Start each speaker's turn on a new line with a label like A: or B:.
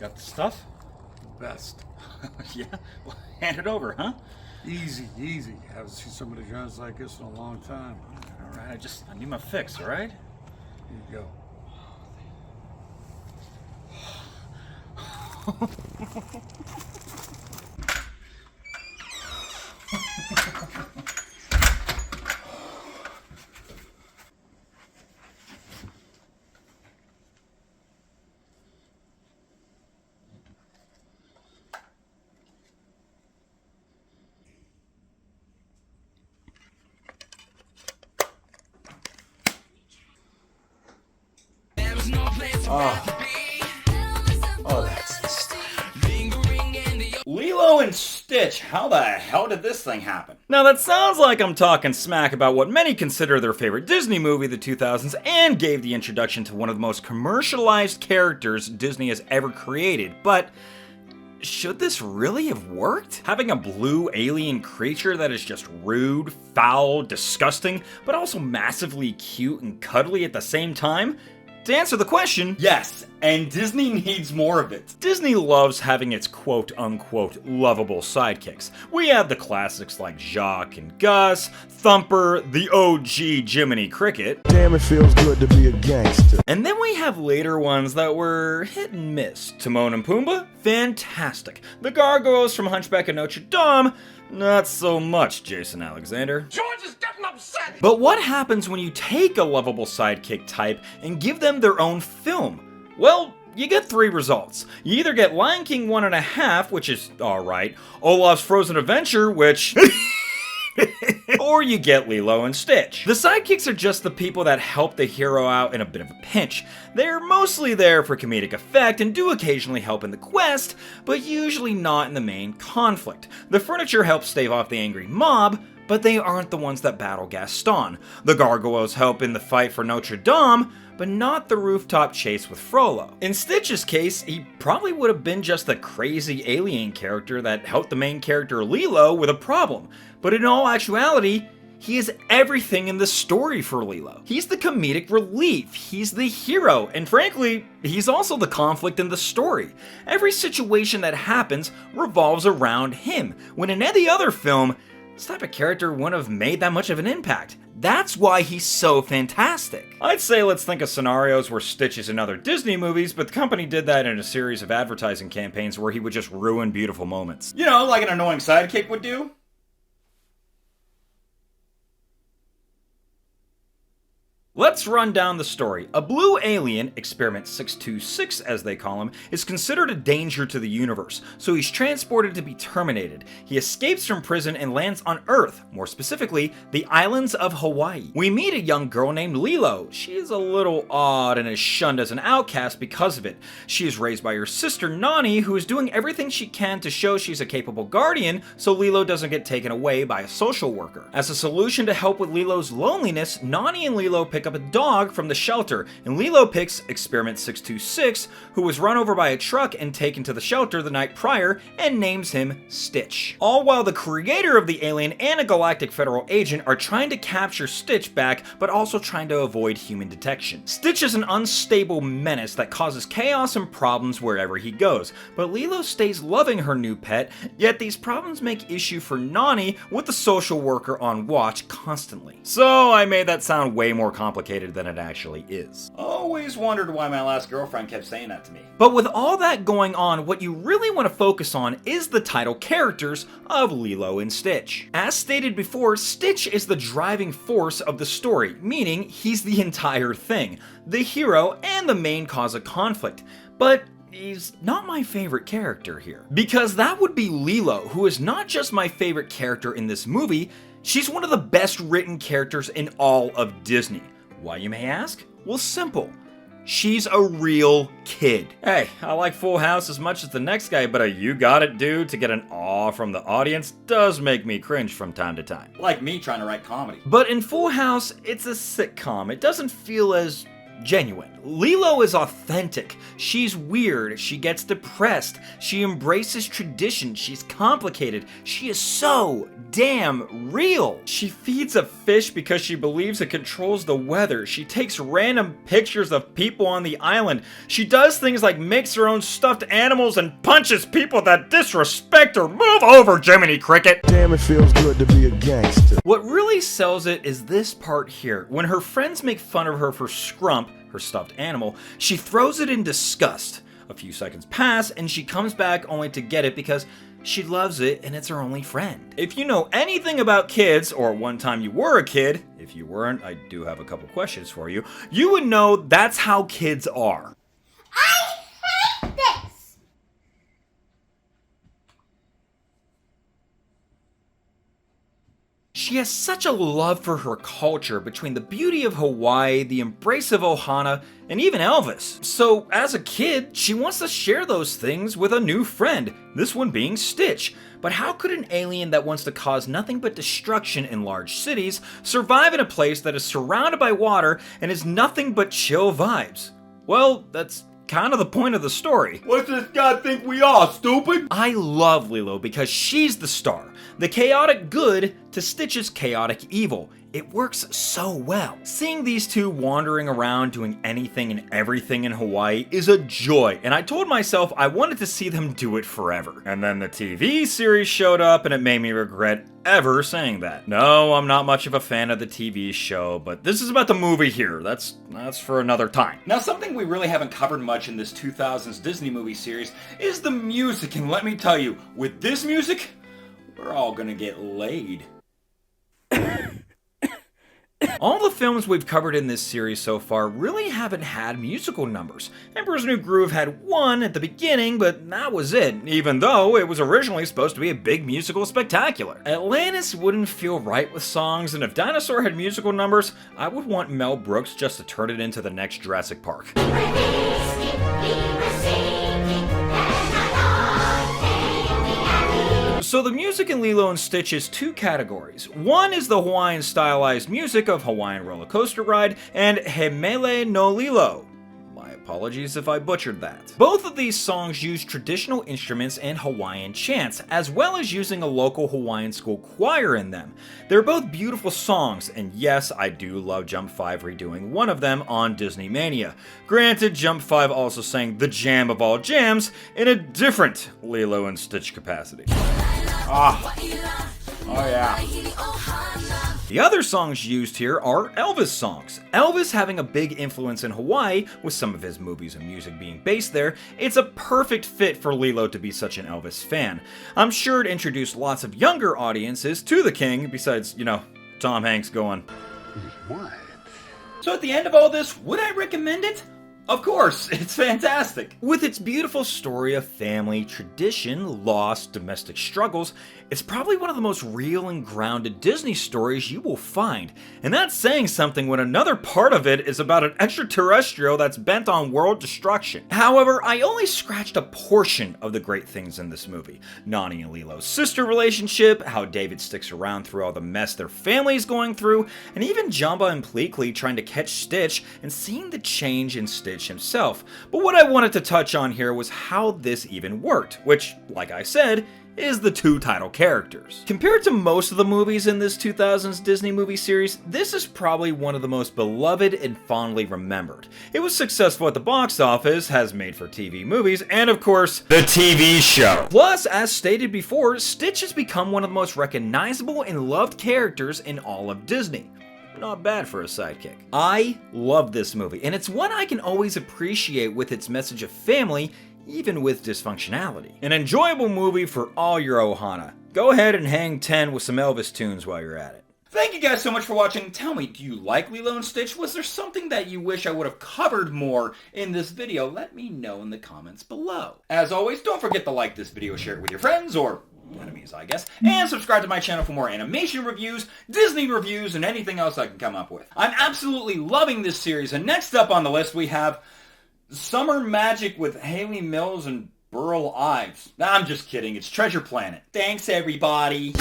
A: Got the stuff?
B: Best.
A: Yeah? Well, hand it over, huh?
B: Easy, easy. Haven't seen somebody dressed like this in a long time.
A: Alright, I need my fix, alright?
B: Here you go.
A: Oh, that's the stuff. Lilo and Stitch, how the hell did this thing happen? Now that sounds like I'm talking smack about what many consider their favorite Disney movie of the 2000s and gave the introduction to one of the most commercialized characters Disney has ever created, but should this really have worked? Having a blue alien creature that is just rude, foul, disgusting, but also massively cute and cuddly at the same time? To answer the question, yes, and Disney needs more of it. Disney loves having its quote-unquote lovable sidekicks. We have the classics like Jacques and Gus, Thumper, the OG Jiminy Cricket.
C: Damn, it feels good to be a gangster.
A: And then we have later ones that were hit and miss. Timon and Pumbaa, fantastic. The gargoyles from Hunchback of Notre Dame, not so much, Jason Alexander.
D: George is getting upset!
A: But what happens when you take a lovable sidekick type and give them their own film? Well, you get three results. You either get Lion King 1.5, which is alright, Olaf's Frozen Adventure, which... or you get Lilo and Stitch. The sidekicks are just the people that help the hero out in a bit of a pinch. They're mostly there for comedic effect and do occasionally help in the quest, but usually not in the main conflict. The furniture helps stave off the angry mob, but they aren't the ones that battle Gaston. The gargoyles help in the fight for Notre Dame, but not the rooftop chase with Frollo. In Stitch's case, he probably would have been just a crazy alien character that helped the main character Lilo with a problem. But in all actuality, he is everything in the story for Lilo. He's the comedic relief, he's the hero, and frankly, he's also the conflict in the story. Every situation that happens revolves around him, when in any other film, this type of character wouldn't have made that much of an impact. That's why he's so fantastic. I'd say let's think of scenarios where Stitch is in other Disney movies, but the company did that in a series of advertising campaigns where he would just ruin beautiful moments. You know, like an annoying sidekick would do. Let's run down the story. A blue alien, Experiment 626 as they call him, is considered a danger to the universe, so he's transported to be terminated. He escapes from prison and lands on Earth, more specifically, the islands of Hawaii. We meet a young girl named Lilo. She is a little odd and is shunned as an outcast because of it. She is raised by her sister Nani, who is doing everything she can to show she's a capable guardian so Lilo doesn't get taken away by a social worker. As a solution to help with Lilo's loneliness, Nani and Lilo pick up a dog from the shelter, and Lilo picks Experiment 626, who was run over by a truck and taken to the shelter the night prior, and names him Stitch. All while the creator of the alien and a galactic federal agent are trying to capture Stitch back, but also trying to avoid human detection. Stitch is an unstable menace that causes chaos and problems wherever he goes, but Lilo stays loving her new pet, yet these problems make issue for Nani with the social worker on watch constantly. So I made that sound way more complicated than it actually is. Always wondered why my last girlfriend kept saying that to me. But with all that going on, what you really want to focus on is the title characters of Lilo and Stitch. As stated before, Stitch is the driving force of the story, meaning he's the entire thing, the hero and the main cause of conflict. But he's not my favorite character here. Because that would be Lilo, who is not just my favorite character in this movie, she's one of the best written characters in all of Disney. Why, you may ask? Well, simple. She's a real kid. Hey, I like Full House as much as the next guy, but a you got it dude to get an awe from the audience does make me cringe from time to time. Like me trying to write comedy. But in Full House, it's a sitcom. It doesn't feel as genuine. Lilo is authentic. She's weird. She gets depressed. She embraces tradition. She's complicated. She is so damn real. She feeds a fish because she believes it controls the weather. She takes random pictures of people on the island. She does things like makes her own stuffed animals and punches people that disrespect her. Move over, Jiminy Cricket.
C: Damn, it feels good to be a gangster.
A: What really sells it is this part here. When her friends make fun of her for Scrump, her stuffed animal, she throws it in disgust. A few seconds pass and she comes back only to get it because she loves it and it's her only friend. If you know anything about kids, or one time you were a kid, if you weren't, I do have a couple questions for you, you would know that's how kids are.
D: I hate this!
A: She has such a love for her culture between the beauty of Hawaii, the embrace of Ohana, and even Elvis. So, as a kid, she wants to share those things with a new friend, this one being Stitch. But how could an alien that wants to cause nothing but destruction in large cities survive in a place that is surrounded by water and is nothing but chill vibes? Well, that's kind of the point of the story.
B: What's this guy think we are, stupid?
A: I love Lilo because she's the star, the chaotic good to Stitch's chaotic evil. It works so well. Seeing these two wandering around doing anything and everything in Hawaii is a joy, and I told myself I wanted to see them do it forever. And then the TV series showed up and it made me regret ever saying that. No, I'm not much of a fan of the TV show, but this is about the movie here. That's for another time. Now, something we really haven't covered much in this 2000s Disney movie series is the music, and let me tell you, with this music, we're all gonna get laid. All the films we've covered in this series so far really haven't had musical numbers. Emperor's New Groove had one at the beginning, but that was it, even though it was originally supposed to be a big musical spectacular. Atlantis wouldn't feel right with songs, and if Dinosaur had musical numbers, I would want Mel Brooks just to turn it into the next Jurassic Park. So the music in Lilo and Stitch is two categories. One is the Hawaiian stylized music of Hawaiian Roller Coaster Ride and Hemele no Lilo. My apologies if I butchered that. Both of these songs use traditional instruments and Hawaiian chants, as well as using a local Hawaiian school choir in them. They're both beautiful songs, and yes, I do love Jump 5 redoing one of them on Disney Mania. Granted, Jump 5 also sang the jam of all jams in a different Lilo and Stitch capacity.
B: Oh yeah.
A: The other songs used here are Elvis songs. Elvis having a big influence in Hawaii, with some of his movies and music being based there, it's a perfect fit for Lilo to be such an Elvis fan. I'm sure it introduced lots of younger audiences to the king, besides, you know, Tom Hanks going,
B: What?
A: So at the end of all this, would I recommend it? Of course, it's fantastic. With its beautiful story of family, tradition, loss, domestic struggles, it's probably one of the most real and grounded Disney stories you will find. And that's saying something when another part of it is about an extraterrestrial that's bent on world destruction. However, I only scratched a portion of the great things in this movie. Nani and Lilo's sister relationship, how David sticks around through all the mess their family's going through, and even Jamba and Pleakley trying to catch Stitch and seeing the change in Stitch himself. But what I wanted to touch on here was how this even worked, which, like I said, is the two title characters. Compared to most of the movies in this 2000s Disney movie series, this is probably one of the most beloved and fondly remembered. It was successful at the box office, has made-for-TV movies, and of course, the TV show. Plus, as stated before, Stitch has become one of the most recognizable and loved characters in all of Disney. Not bad for a sidekick. I love this movie, and it's one I can always appreciate with its message of family, even with dysfunctionality. An enjoyable movie for all your Ohana. Go ahead and hang 10 with some Elvis tunes while you're at it. Thank you guys so much for watching. Tell me, do you like Lilo and Stitch? Was there something that you wish I would have covered more in this video? Let me know in the comments below. As always, don't forget to like this video, share it with your friends, or enemies, I guess, and subscribe to my channel for more animation reviews, Disney reviews, and anything else I can come up with. I'm absolutely loving this series, and next up on the list we have Summer Magic with Haley Mills and Burl Ives. Nah, I'm just kidding, it's Treasure Planet. Thanks, everybody.